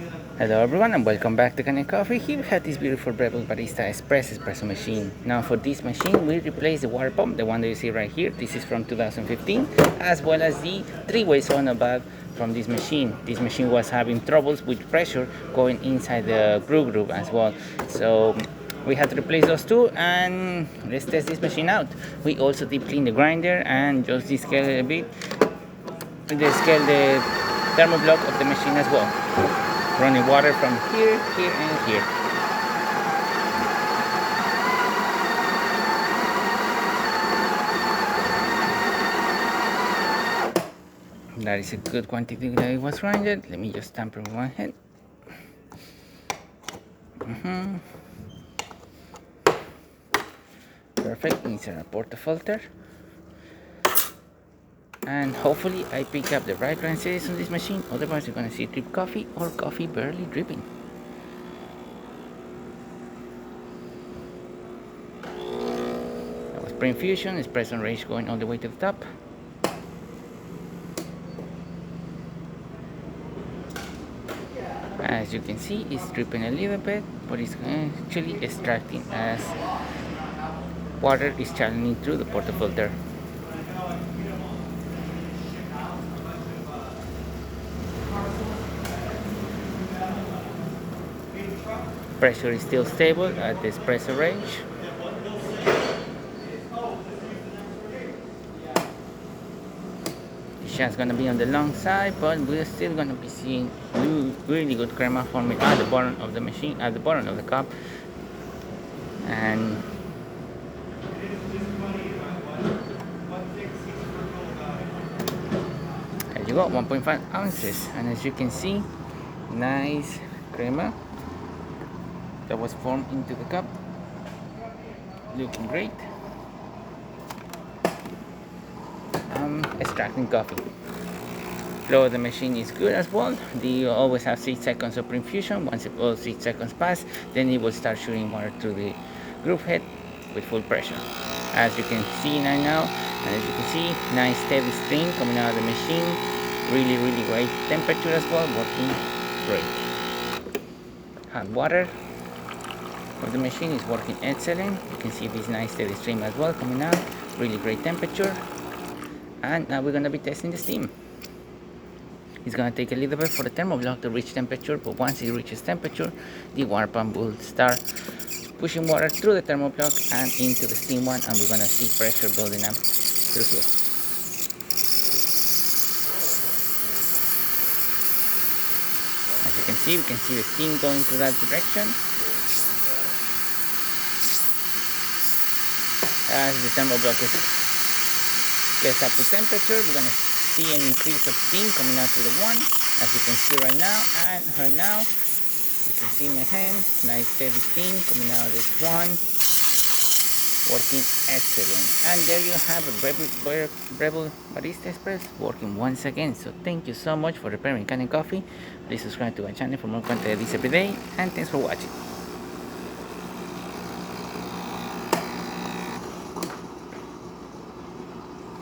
Hello everyone and welcome back to Kanen Coffee. Here we have this beautiful Breville Barista Espresso machine. Now for this machine we replaced the water pump, the one that you see right here. This is from 2015, as well as the three-way solenoid valve from this machine. This machine was having troubles with pressure going inside the groove as well. So we had to replace those two, and let's test this machine out. We also deep clean the grinder and just descale a bit. Descale the thermoblock of the machine as well. Running water from here, here, and here. That is a good quantity that it was grinded. Let me just tamper with one head. Perfect. Insert a portafilter. And hopefully I pick up the right grind series on this machine, otherwise you're going to see drip coffee or coffee barely dripping. That was pre-infusion, espresso range going all the way to the top. As you can see, it's dripping a little bit, but it's actually extracting as water is channeling through the portafilter. Pressure is still stable at the espresso range. The shot's gonna be on the long side, but we're still gonna be seeing really good crema forming at the bottom of the machine, at the bottom of the cup. And there you go, 1.5 ounces. And as you can see, nice crema that was formed into the cup, looking great. Extracting coffee. Flow of the machine is good as well. You always have 6 seconds of pre-infusion. Once all 6 seconds pass, then it will start shooting water through the groove head with full pressure. As you can see now, and as you can see, nice steady stream coming out of the machine. Really great temperature as well, working great. Hot water of the machine is working excellent. You can see this nice steady stream as well coming out. Really great temperature. And now we're going to be testing the steam. It's going to take a little bit for the thermoblock to reach temperature, but once it reaches temperature, the water pump will start pushing water through the thermoblock and into the steam one, and we're going to see pressure building up through here. As you can see, we can see the steam going to that direction. As the thermoblock gets up to temperature, we're going to see an increase of steam coming out through the one, as you can see right now. And right now, you can see my hand, nice steady steam coming out of this one, working excellent. And there you have a Breville Barista Espresso working once again. So thank you so much for repairing Kanen Coffee. Please subscribe to our channel for more content like this every day, and thanks for watching.